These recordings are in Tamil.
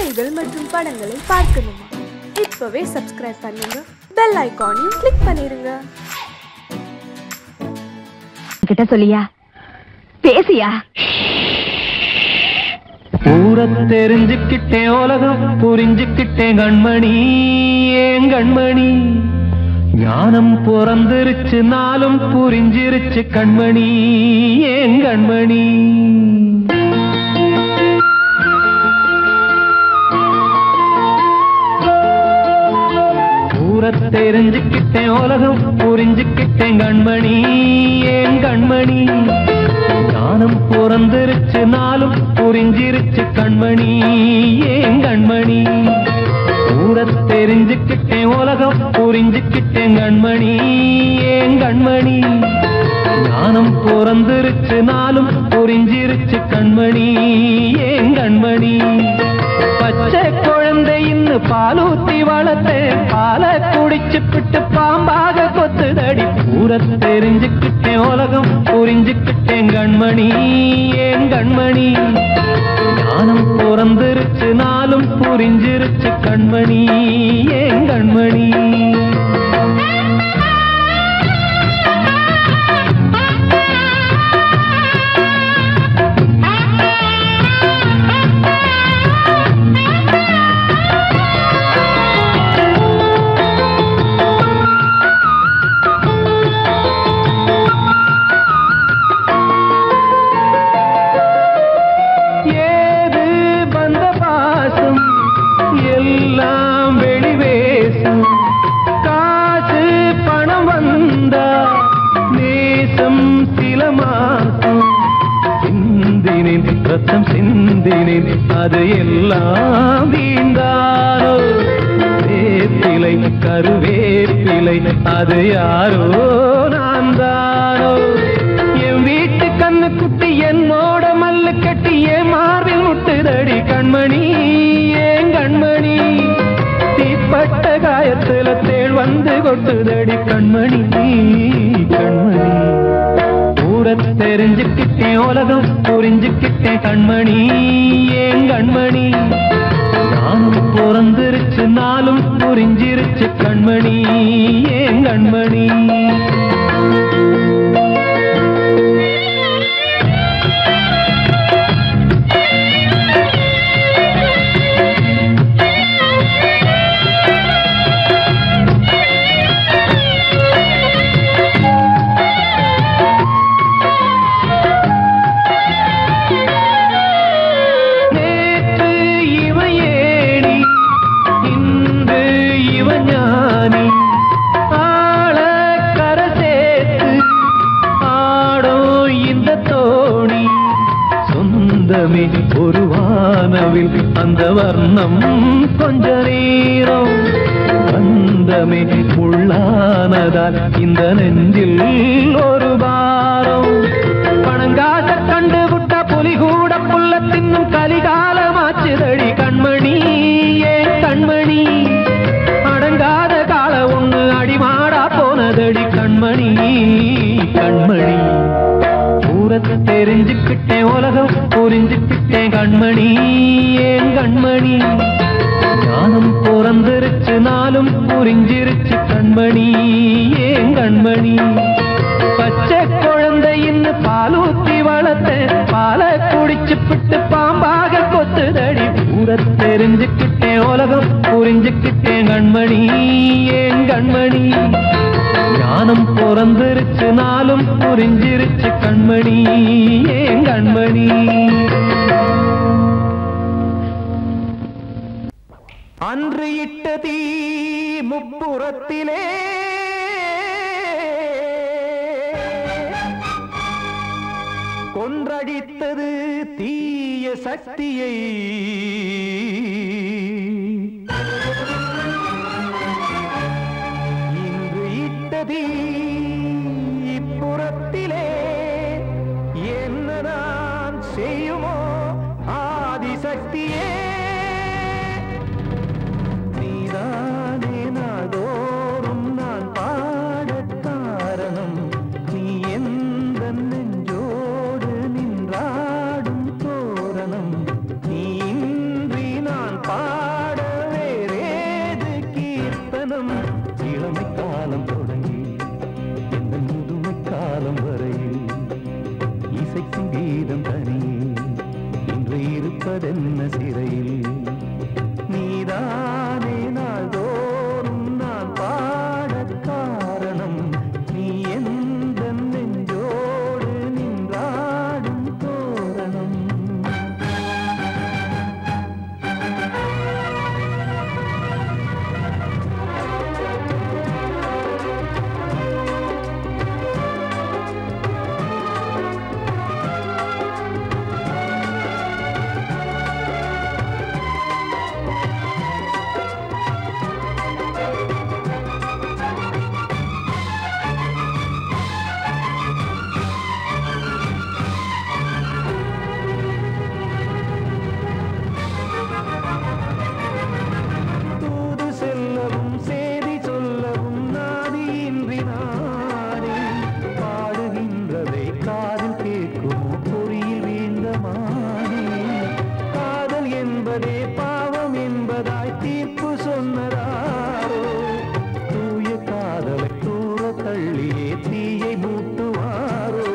கதைகள் மற்றும் படங்களை பார்க்கணுமா? இப்பவே சப்ஸ்கிரைப் பண்ணுங்க, பெல் ஐகானையும் கிளிக் பண்ணிருங்க. கிட்ட சொல்லியா பேசியா? ஊர தெரிஞ்சுக்கிட்டேன், உலகம் புரிஞ்சுக்கிட்டேன் கண்மணி, ஏன் கண்மணி. ஞானம் பிறந்திருச்சு, நாளும் புரிஞ்சிருச்சு கண்மணி, ஏன் கண்மணி. ஊர தெரிஞ்சுக்கிட்டேன், உலகம் புரிஞ்சுக்கிட்டேன் கண்மணி, ஏன் கண்மணி. ஞானம் பிறந்திருச்சு, நாளும் புரிஞ்சிருச்சு கண்மணி, ஏன் கண்மணி. ஊர தெரிஞ்சுக்கிட்டேன், உலகம் புரிஞ்சுக்கிட்டேன் கண்மணி, ஏன் கண்மணி. ஞானம் பிறந்திருச்சு, நாளும் புரிஞ்சிருச்சு கண்மணி, ஏன் கண்மணி. பச்சை குழந்தை இன்னும் பாலூத்தி வளர்த்தேன், பாலை குடிச்சு பிட்டு பாம்பாக கொத்துதடி. ஊர தெரிஞ்சுக்கிட்டேன், உலகம் புரிஞ்சுக்கிட்டேன் கண்மணி, ஏன் கண்மணி. ஞானம் பிறந்திருச்சு, நாளும் புரிஞ்சிருச்சு கண்மணி, ஏன் கண்மணி. எல்லாம் வெளிவேசம், காசு பணம் வந்தா நேசம் சில மாசம். சிந்தினேன் ரத்தம் சிந்தினேன், அது எல்லாம் வீண்டாரோ. வேப்பிலை கருவேப்பிலை, அது யாரோ நான் தானோ. என் வீட்டு கண்ணு குட்டி என்னோட மல்லு கட்டி என் மார்பில் முட்டுதடி கண்மணி, ஏன் கண்மணி. தீப்பட்ட காயத்துல தேள் வந்து கொட்டுதடி கண்மணி, கண்மணி. ஊர தெரிஞ்சுக்கிட்டேன், உலகம் புரிஞ்சுக்கிட்டேன் கண்மணி, ஏன் கண்மணி. நானும் பிறந்திருச்சு, நாளும் புரிஞ்சிருச்சு கண்மணி, ஏன் கண்மணி. ஒரு வானவில் அந்த வர்ணம் கொஞ்ச நேரம் பந்தமே உள்ளானதால் இந்த நெஞ்சில் ஒரு பாரம். பணங்காச கண்டு விட்ட புலி கூட புல்ல தின்னும் கலிகாலமாச்சுதடி கண்மணி, ஏன் கண்மணி. அடங்காத கால ஒண்ணு அடிமாடா போனதடி கண்மணி, கண்மணி. தெரிஞ்சுக்கிட்டேன், உலகம் புரிஞ்சுக்கிட்டேன் கண்மணி, ஏன் கண்மணி. ஞானம் பிறந்திருச்சு, நாளும் புரிஞ்சிருச்சு கண்மணி, ஏன் கண்மணி. பச்சை குழந்தை இன்னும் பாலூத்தி வளர்த்தேன், பாலை குடிச்சு பிட்டு பாம்பாக கொத்துதடி. ஊர தெரிஞ்சுக்கிட்டேன், உலகம் புரிஞ்சுக்கிட்டேன் கண்மணி, ஏன் கண்மணி. ஞானம் பிறந்திருச்சு, நாளும் புரிஞ்சிருச்சு கண்மணி, ஏன் கண்மணி. அன்று இட்ட தீ முப்புறத்திலே கொன்றடித்தது தீய சக்தியை. இப்புறத்திலே என்ன நான் செய்யுமோ ஆதிசக்தியே. நீதானே நாடோறும் நான் பாடக் காரணம், நீ எந்த நெஞ்சோடு நின்றாடும் தோரணம். நீ என்பதே பாவம் என்பதாய் தீர்ப்பு சொன்னதாரோ தூய காதலை தூர தள்ளியே தீயை மூட்டுவாரோ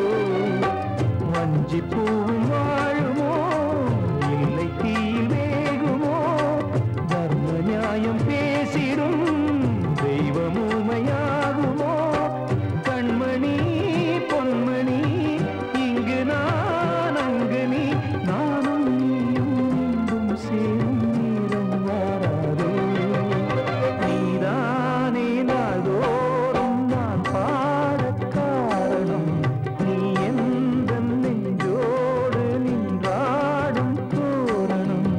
வஞ்சி பூவும் வாழுமோ இல்லை தீயில் வேகுமோ தர்ம நியாயம் பேசிடும் தெய்வம் ஊமையாகுமோ கண்மணி பொன்மணி இங்கு நான் அங்கு நீ நானும் நீயும் மீண்டும் சேரும் நேரம் வாராதோ நீதானே நாள்தோறும் நான் பாடக் காரணம் நீ எந்த நெஞ்சோடு நின்றாடும் தோரணம்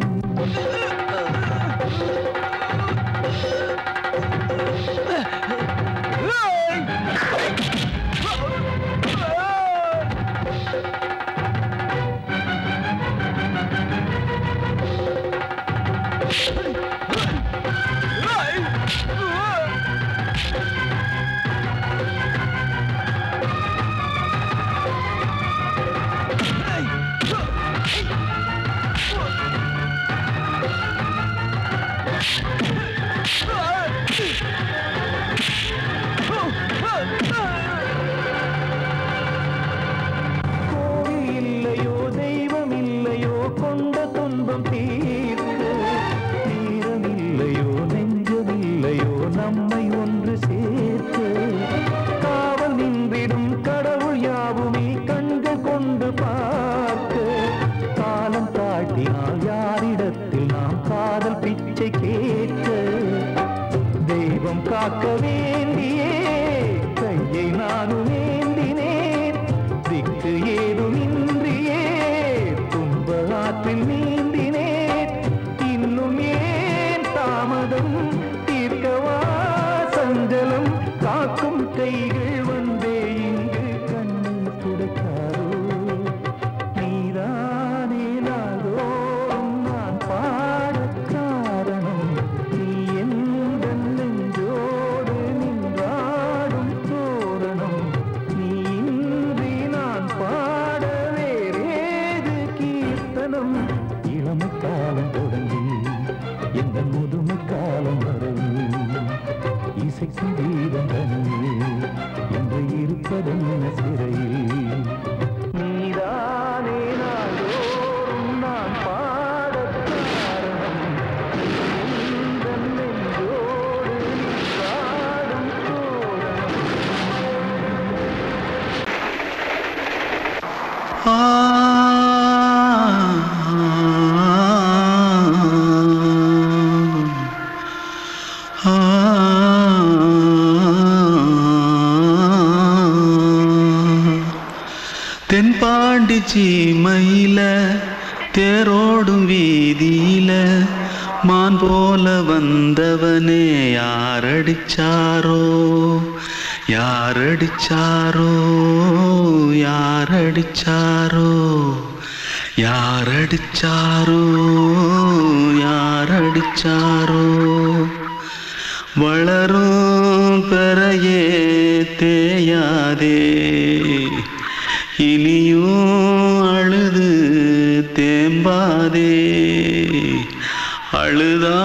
கோவில் இல்லையோ தெய்வம் இல்லையோ கொண்ட துன்பம் தீர்க்க நேரம் இல்லையோ நெஞ்சம் இல்லையோ நம்மை ஒன்று சேர்க்க காவல் நின்றிடும் கடவுள் யாவுமே கண்கள் கொண்டு பார்க்க காலம் தாட்டினால் யாரிடத்தில் நாம் காதல் பிச்சை கேட்க தெய்வம் காக்க வேண்டியே கையை நானும் ஏந்தினேன் திக்கு ஏதுமின்றியே துன்ப ஆற்றில் நீந்தினேன் இன்னும் ஏன் தாமதம் தீர்க்கவா சஞ்சலம் காக்கும் கைகள் வந்தே இங்கு கண்ணீர் துடைக்காரோ நீதானே நாள்தோறும் நான் பாடக் காரணம் நீ எந்த நெஞ்சோடு நின்றாடும் தோரணம் நீ இன்றி நான் பாட வேறேது கீர்த்தனம் இளமை காலம் தொடங்கி எந்த முதுமை காலம் வரையில் இசைக்கும் தீபம் தனியே என்று இருப்பதென்ன சிறையில் நீதானே நாள்தோறும் நான் பாடக் காரணம் நீ எந்த நெஞ்சோடு நின்றாடும் தோரணம் தென்பாண்டி சீமையில தேரோடும் வீதியில மான் போல வந்தவனே யாரடிச்சாரோ யாரடிச்சாரோ யாரடிச்சாரோ யாரடிச்சாரோ யாரடிச்சாரோ வளரும் பெறையே தேயாதே இனியும் அழுது தேம்பாதே அழுதா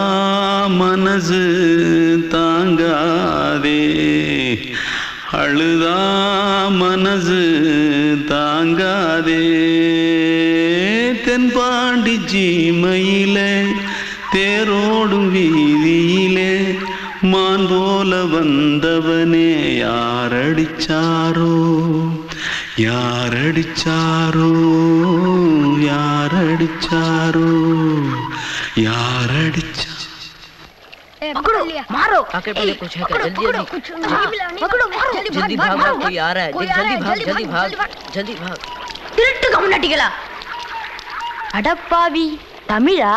மனசு தாங்காதே அழுதா மனசு தாங்காதே தென்பாண்டி சீமையிலே தேரோடும் வீதியிலே மான் போல வந்தவனே யாரடிச்சாரோ யாரடிச்சாரோ யாரடிச்சாரோ यारडिचा पकड़ो मारो आके पहले कुछ है क्या जल्दी जल्दी पकड़ो मारो जल्दी भाग भाग कोई आ रहा है जल्दी भाग जल्दी भाग திருட்டு கம்முனட்டிகளா அடப்பாவி தமிழா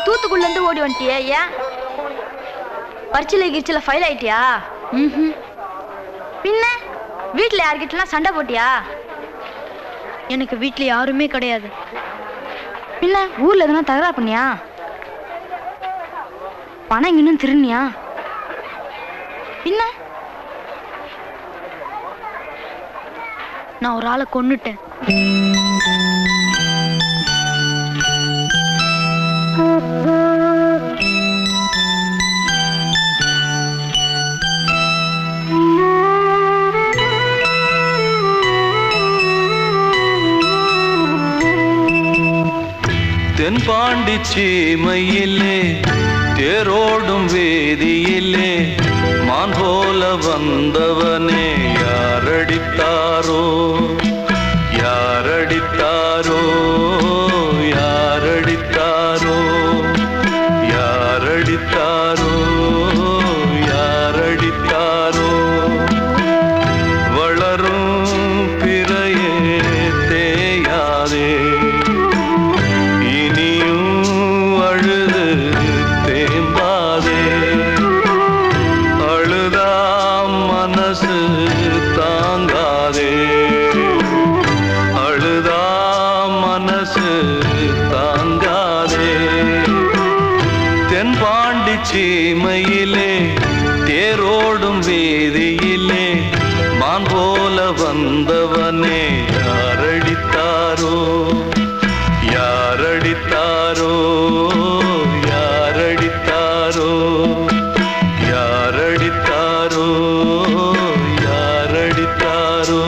தூத்துக்குள்ள இருந்து ஓடி வந்துட்டியா ஏன் பரிச்சையில கிரிச்சில ஃபைல் ஆயிட்டியா பின்ன வீட்ல யார்கிட்டலாம் சண்டை போட்டியா எனக்கு வீட்ல யாருமே கிடையாது பின்ன ஊர்ல எதனா தகராறு பண்ணியா பணம் இன்னும் திருநியா பின்ன நான் ஒரு ஆளை கொன்னுட்டேன். தென்பாண்டி சீமையிலே தேரோடும் வேதியிலே மான் போல வந்தவனே யாரடித்தாரோ யாரடித்தாரோ யாரடித்தாரோ யாரடித்தாரோ யாரடித்தாரோ வளரும் பிறையே தேயாதே தாங்காதே அழுதா மனசு தாங்காதே தென்பாண்டி சீமையிலே தேரோடும் வேதியிலே மான் போல வந்தவனே யாரடித்தாரோ யாரடித்தாரோ யாரடித்தாரோ யாரடித்தாரோ யாரடித்தாரோ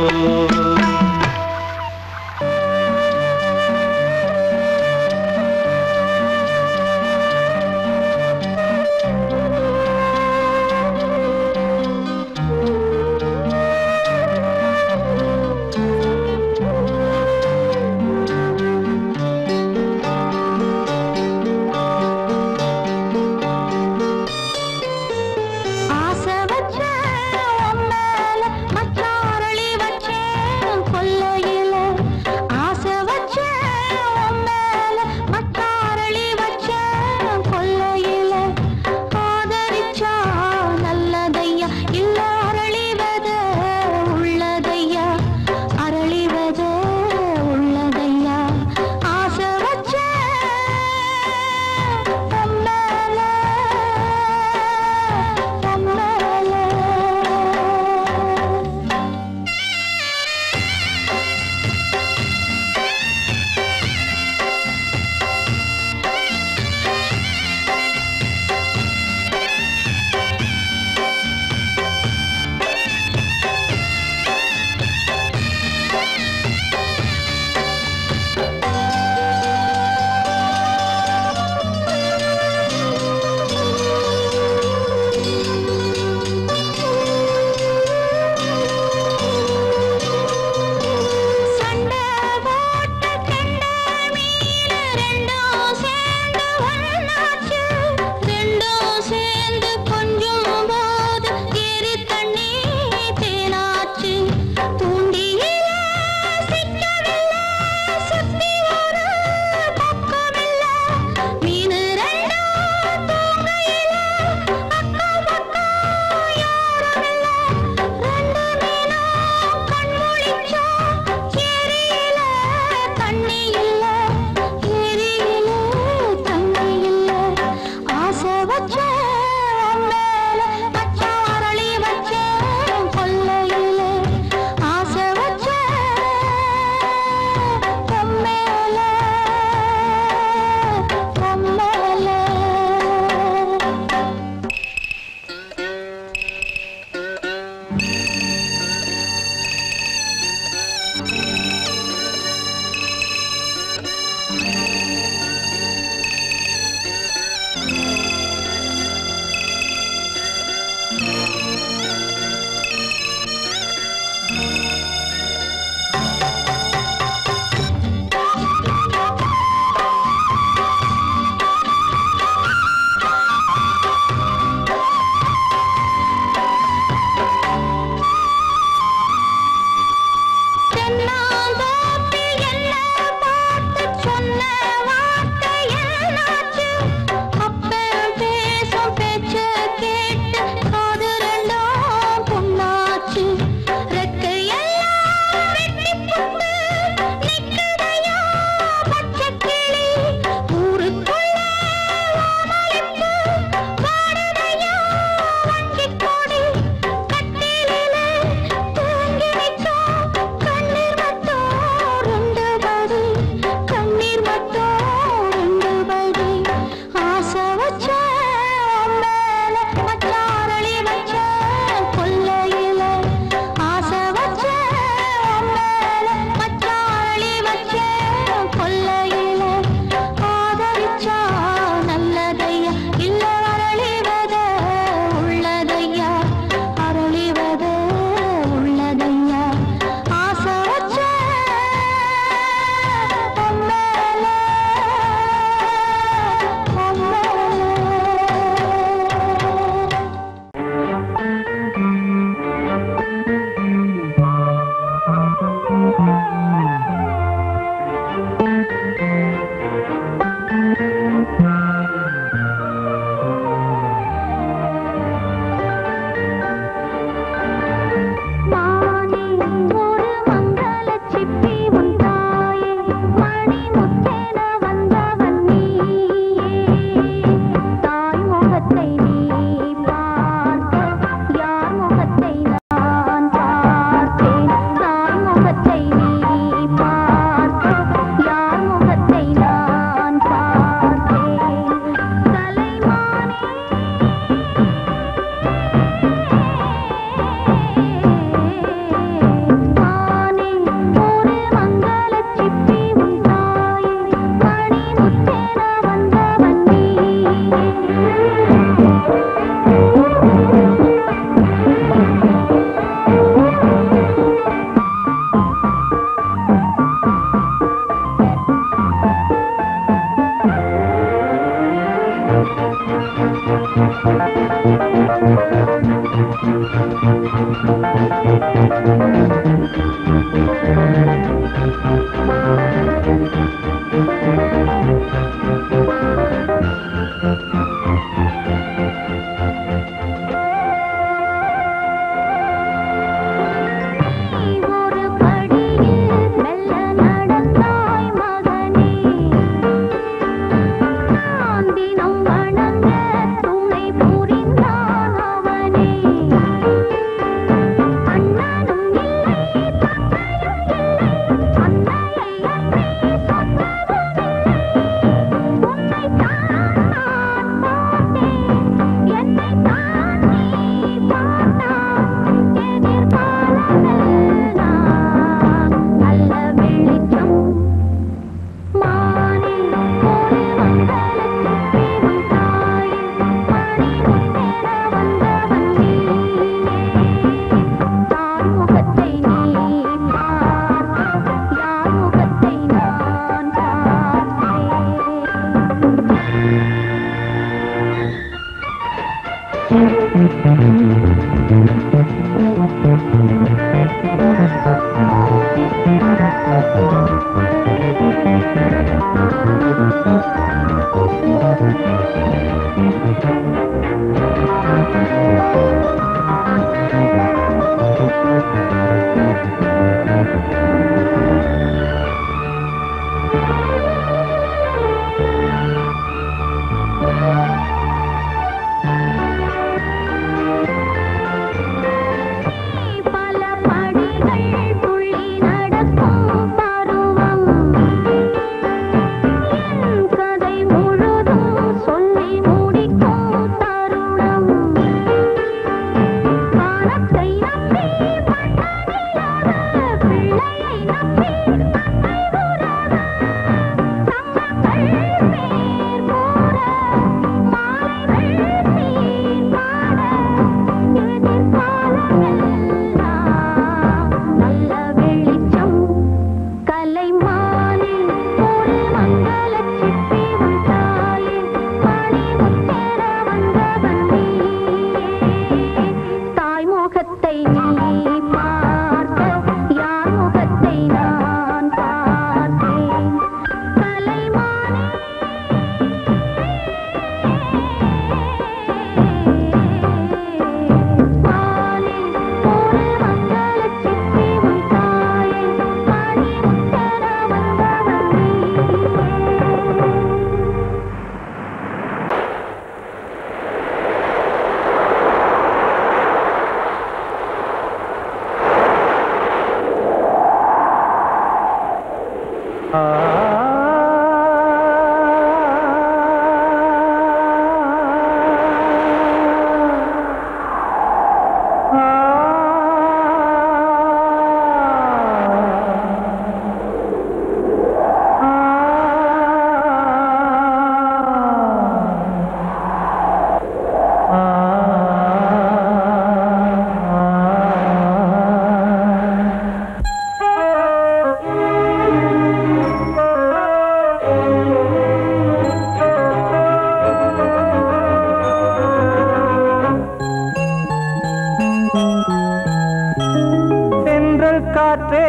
காற்றே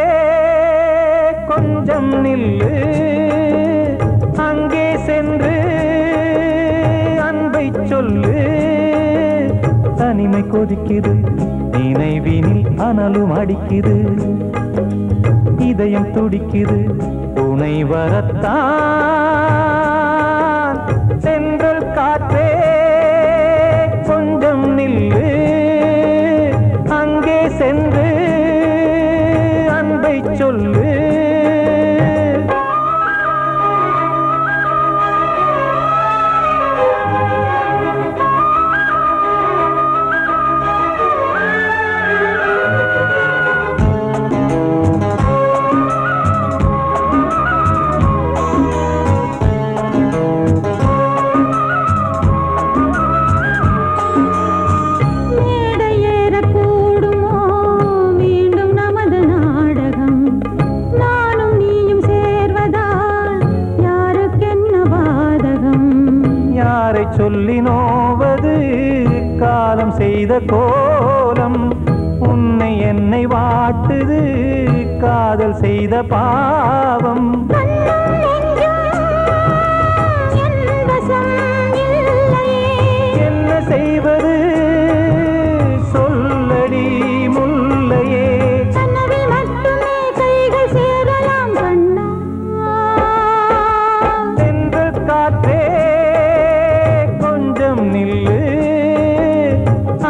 கொஞ்சம் நில்லு, அங்கே சென்று அன்பை சொல்லு. தனிமை கொதிக்குது, நினைவினில் அனலும் அடிக்குது, இதயம் துடிக்குது துணை வரத்தான். சென்றல் காற்றே கொஞ்சம் நில்லு, அங்கே சென்று அன்பை சொல்லு. சொல்லி நோவது காலம் செய்த கோலம், உன்னை என்னை வாட்டுது காதல் செய்த பாவம். என்ன செய்வது சொல்லடி முல்லையே. தென்றல் காற்றே கொஞ்சம் நில்லு,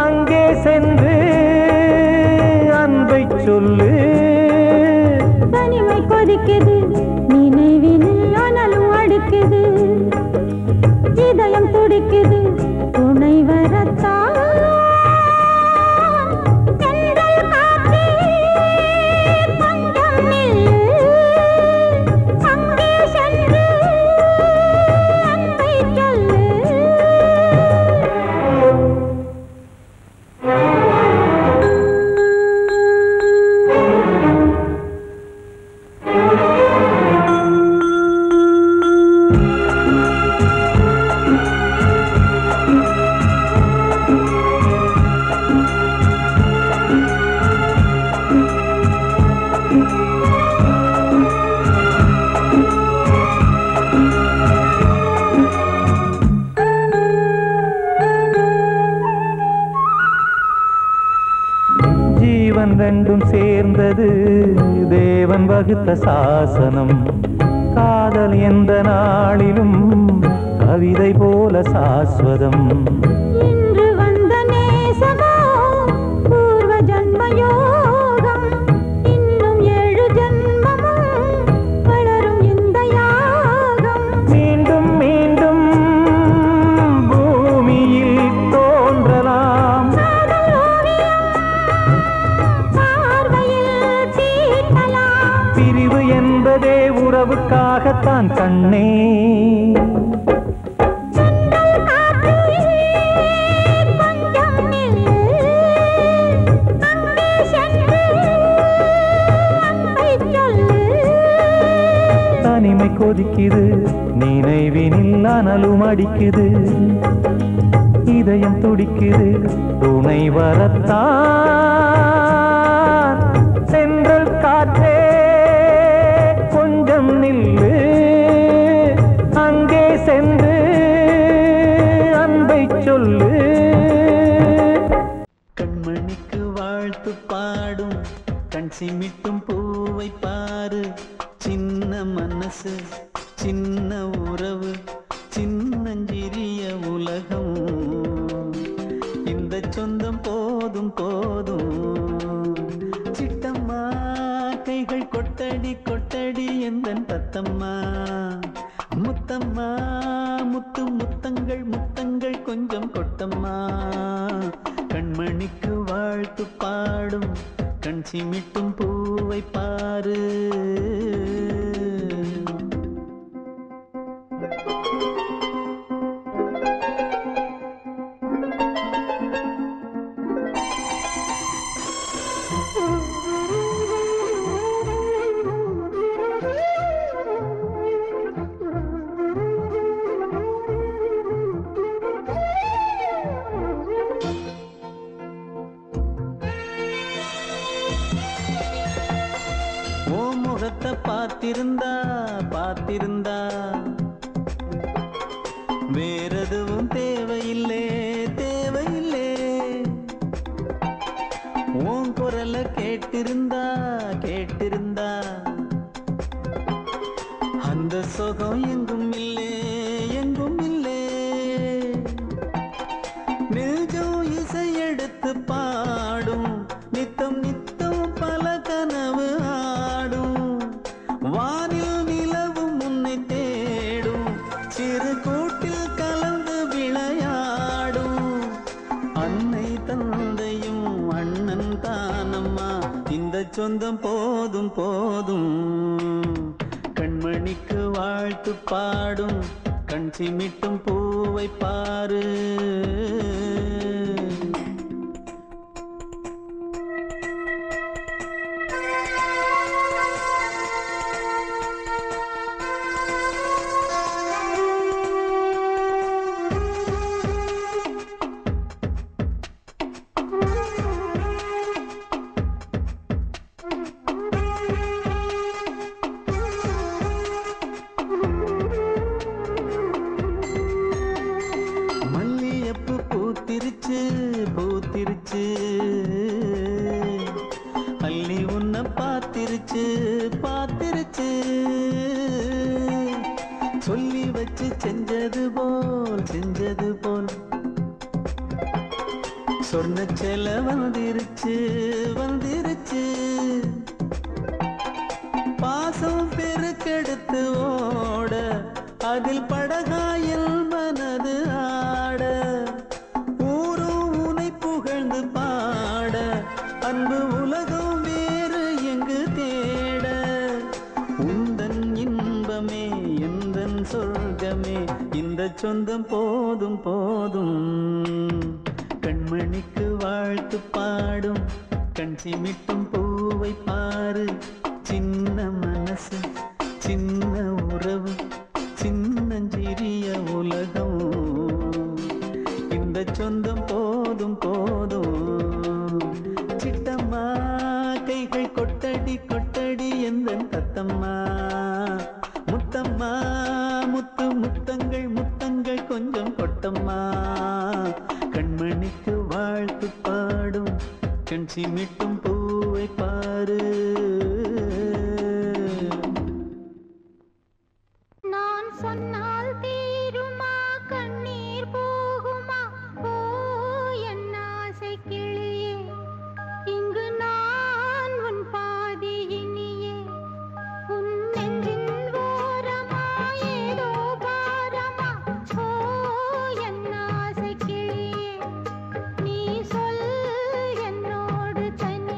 அங்கே சென்று அன்பை சொல்லு. தனிமை கொதிக்குது நினைவினில் அனலும் அடிக்குது, இதயம் துடிக்குது துணை வரத்தான். தென்றல் காற்றே கொஞ்சம் நில்லு, அங்கே சென்று அன்பை சொல்லு. ஜீவன் ரெண்டும் சேர்ந்தது தேவன் வகுத்த சாசனம். காதல் எந்த நாளிலும் கவிதை போல சாஸ்வதம். இன்று வந்த நேசமோ பூர்வ ஜன்ம யோகம், இன்னும் 7 ஜன்மமும் வளரும் இந்த யாகம். மீண்டும் மீண்டும் பூமியில் தோன்றலாம், பார்வையில் தீட்டலாம். பிரிவு என்பதே உறவுக்காகத்தான் கண்ணே. தென்றல் காற்றே கொஞ்சம் நில்லு, அங்கே சென்று அன்பை சொல்லு. தனிமை கொதிக்குது நினைவினில் அனலும் அடிக்குது, இதயம் துடிக்குது துணை வரத்தான். தென்றல் காற்றே கொஞ்சம் நில்லு, அங்கே சென்று அன்பை சொல்லு. கண்மணிக்கு வாழ்த்து பாடும் கண் சிமிட்டும் பூவை பாரு. சின்ன மனசு சின்ன உறவு சின்னஞ்சிறிய உலகம். இந்த சொந்தம் போதும் போதும். சிட்டம்மா கைகள் கொட்டடி கொட்டடி எந்தன் தத்தம்மா. முத்தம்மா முத்து முத்தங்கள் முத்தங்கள் கொஞ்சம் கொட்டம்மா. கண்மணிக்கு வாழ்த்து பாடும் கண் சிமிட்டும் பூவை பாரு. ஓ முகத்தை பார்த்திருந்தா பார்த்திருந்தா வேறெதுவும் தேவையில்லை தேவையில்லை. உன் குரலை கேட்டிருந்தா கேட்டிருந்தா அந்த சுகம் எங்கும் இல்லை எங்கும் இல்லை. நெஞ்சம் இசை எடுத்து பாடும் நித்தம் நித்தம் பல கனவு ஆடும். வானில் நிலவும் உன்னை தேடும், சிறு கூட்டில் கலந்து விளையாடும். அன்னை தந்தையும் அண்ணன் தானம்மா, இந்த சொந்தம் போதும் போதும். கண்மணிக்கு வாழ்த்து பாடும் கண் சிமிட்டும் பூவை பாரு. அள்ளி உன்னை பார்த்திருச்சு பார்த்திருச்சு சொல்லி வச்சு செஞ்சது போல் சொன்ன செல வந்துருச்சு வந்துருச்சு பாசம் பெருக்கெடுத்து ஓட அதில் படகாயில் மனது ஆட ஊரும் உனை புகழ்ந்து பாட அன்பு உலகம் வேறு எங்கு தேட உந்தன் இன்பமே எந்தன் சொர்க்கமே இந்த சொந்தம் போதும் போதும் கண்மணிக்கு வாழ்த்து பாடும் கண் சிமிட்டும் பூவை பாரு சின்ன மனசு சின்ன உறவு சின்னஞ்சிறிய உலகம் இந்த சொந்தம் போதும் போதும் சிட்டம்மா கைகள் கொட்டடி கொட்டடி எந்தன் தத்தம்மா முத்தம்மா முத்து முத்தங்கள் முத்தங்கள் கொஞ்சம் கொட்டம்மா கண்மணிக்கு வாழ்த்து பாடும் கண் சிமிட்டும் பூவை பாரு நான் சொன்னால் தீருமா கண்ணீர் போகுமா ஓ என் ஆசை கிளியே இங்கு நான் உன் பாதி இனியே உன் நெஞ்சின் ஓரமா ஏதோ பாரமா ஓ என் ஆசை கிளியே நீ சொல் என்னோடு தனி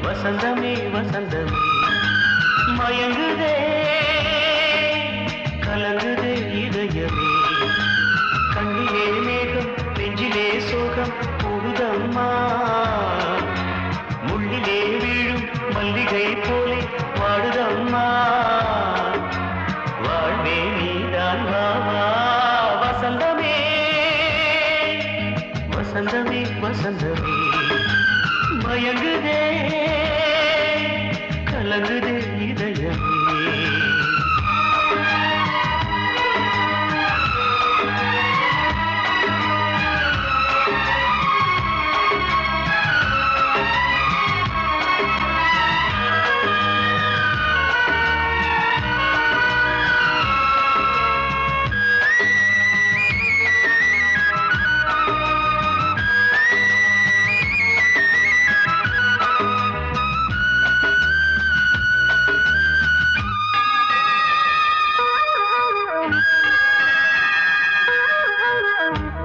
வசந்தமே வசந்தமே மயங்குதே கலங்குதே இதயமே கண்ணிலே மேகம் நெஞ்சிலே சோகம் கூடுதம்மா முள்ளிலே வீழும் மல்லிகை போலே வாடுதம்மா வாழ்வே நீதான் வாவா வசந்தமே வசந்தமே வசந்தமே மயங்குதே கலங்குதே இதயமே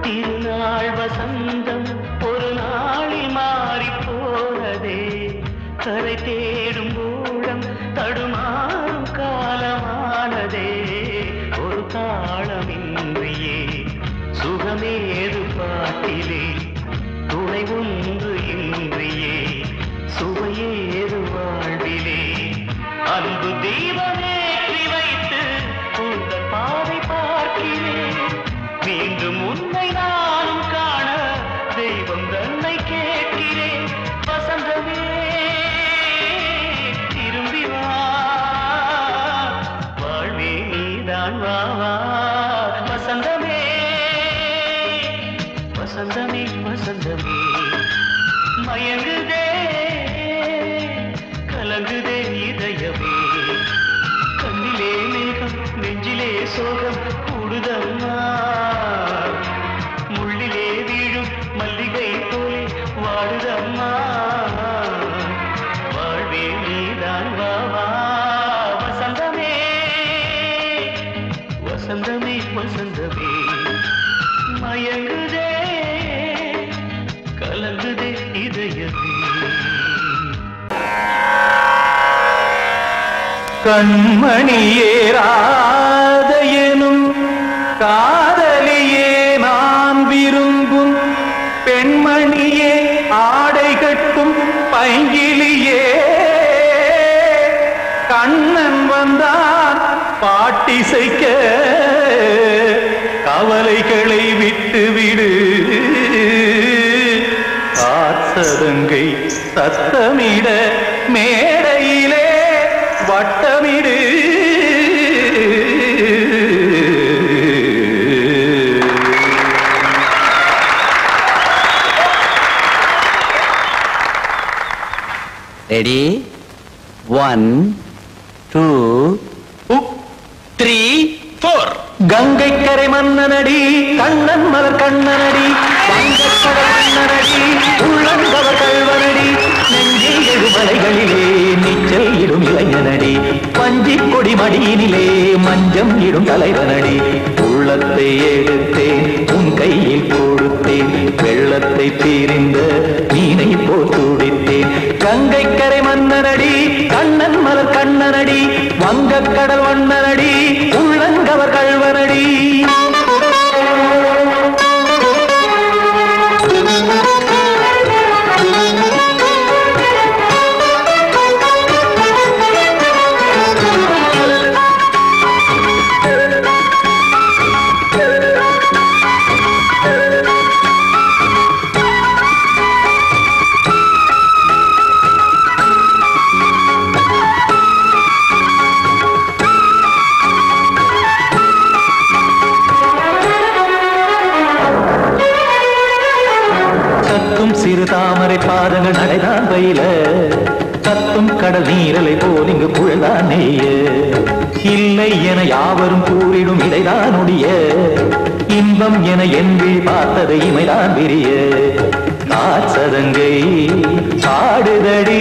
திருநாள் வசந்தம் ஒரு நாளில் மாறி போனதே கரை தேடும் ஊழம் தடுமாறும் காலமானதே ஒரு தாளமின்றியே சுகமேது பாட்டிலே துணை ஒன்று இன்றியே சுவையேது வாழ்விலே அன்பு தீபமேற்றி வைத்து உங்கள் பாதை பார்க்கிறேன் மீண்டும் உன்னை நானும் காண தெய்வம் தன்னை கேட்கிறேன் வசந்தமே திரும்பி வா வாழ்வே நீதான் வா வா வசந்தமே வசந்தமே வசந்தமே மயங்குதே கலங்குதே இதயமே கண்ணிலே மேகம் நெஞ்சிலே சோகம் கூடுதம்மா முள்ளிலே வீழும் மல்லிகை போலே வாடுதம்மா வாழ்வே நீதான் வா வா வசந்தமே வசந்தமே வசந்தமே மயங்குதே கலங்குதே இதயமே கண்மணியே ராதையனும் காதலியே நான் விரும்பும் பெண்மணியே ஆடை கட்டும் பைங்கிலியே கண்ணன் வந்தான் பாட்டிசைக்க கவலைகளை விட்டுவிடு காத்ததங்கை சத்தமிட மேடையிலே வட்டமிடு ரெடி 1 2 3 4 கங்கை கரை மன்னனடி கண்ணன் மலர் கண்ணனடி வங்கக்கடல் மன்னனடி உள்ளங்கவர் கல்வனடி நெஞ்சில் எழுமலைகளிலே நீச்சல் இடும் இளைஞனடி பஞ்சிக் கொடி மடியினிலே மஞ்சம் இடும் தலைவனடி உள்ளத்தை எடுத்தேன் உன் கையில் கொடுத்தேன் வெள்ளத்தை பிரிந்த மீனை போல் துடித்தேன் கங்கை கரை மன்னனடி கண்ணன் மலர் கண்ணனடி வங்கக்கடல் வண்ணனடி உள்ளங்கவர் கல்வனடி கடல் நீரலை போல் இங்கு குழல்தான் நெய்ய இல்லை என யாவரும் கூறிடும் இடைதான் உடைய இன்பம் என என்பி பார்த்தது இமைதான் விரிய காற்சதங்கை பாடுதடி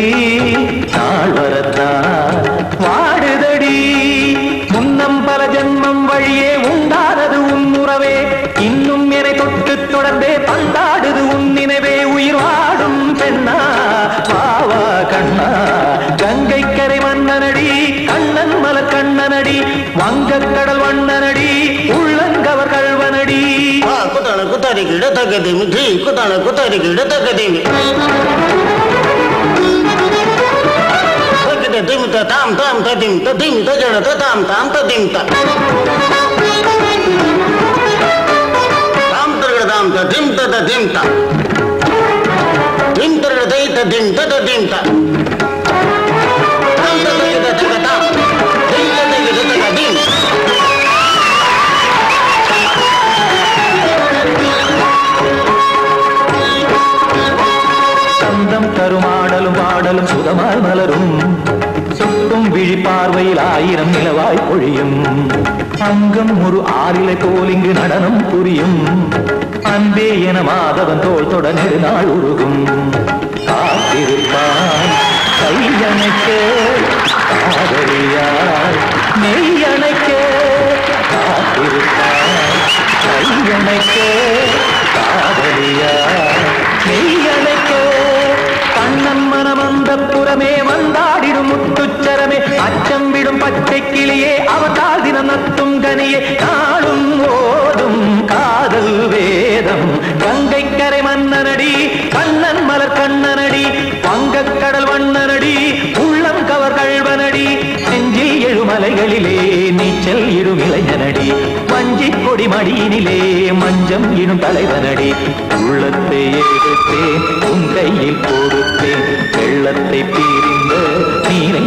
நாள் வரத்தான் வாடுதடி முன்னம் பல ஜென்மம் வழியே உண்டானது உன் உறவே இன்னும் என்னை தொட்டு தொடர்ந்தே பந்தாடுது உன் நினைவே உயிர் வாடும் பெண்ணா வாவா கண்ணா கங்கை கரை மன்னனடி கண்ணன் மலர் கண்ணனடி வங்கக் கடல் வண்ணனடி உள்ளங்கவர் கல்வனடி குத்தான குத்தாரி கிட தகதிமி ஜி குத்தான குத்தாரி கிட தகதிமி தகத திமித தாம் தாம் ததிம் ததிம் தஜட ததாம் தாம் ததிம் த தாம் தரட தாம் ததிம் ததிம் த திம் தரட தை ததிம் ததிம் த தாம் தரட தகதாம் திம் தரட தகதிம் சந்தம் கருமாடலும் பாடலும் சுதமாய் மலரும் சுட்டும் விழி பார்வையில் ஆயிரம் நிலவாய் பொழியும் அங்கம் ஒரு ஆறிலை போல் இங்கு நடனம் புரியும் அன்பே என மாதவன் தோள் தொட நெடுநாள் உருகும் காத்திருப்பான் கையணைக்க காதலியார் நெய்யணைக்க காத்திருப்பான் கையணைக்க காதலியார் நெய்யணைக்க கண்ணன் மனமந்த புறமே வந்தாடிடும் முத்துச்சரமே அச்சம் விடும் பச்சை கிளியே அவதால் தினம் நத்தும் கனியே நாளும் ஓடும் காதல் வேதம் கங்கை கரை மன்னனடி கண்ணன் மலர் கண்ணனடி வங்கக் கடல் வண்ணனடி உள்ளம் கவர் கல்வனடி நெஞ்சில் எழுமலைகளிலே நீச்சல் இடும் இளைஞனடி வஞ்சி கொடி மடியினிலே மஞ்சம் இடும் தலைவனடி உள்ளத்தை எடுத்தேன் உன் கையில் கொடுத்தேன் வெள்ளத்தை பிரிந்த நீரை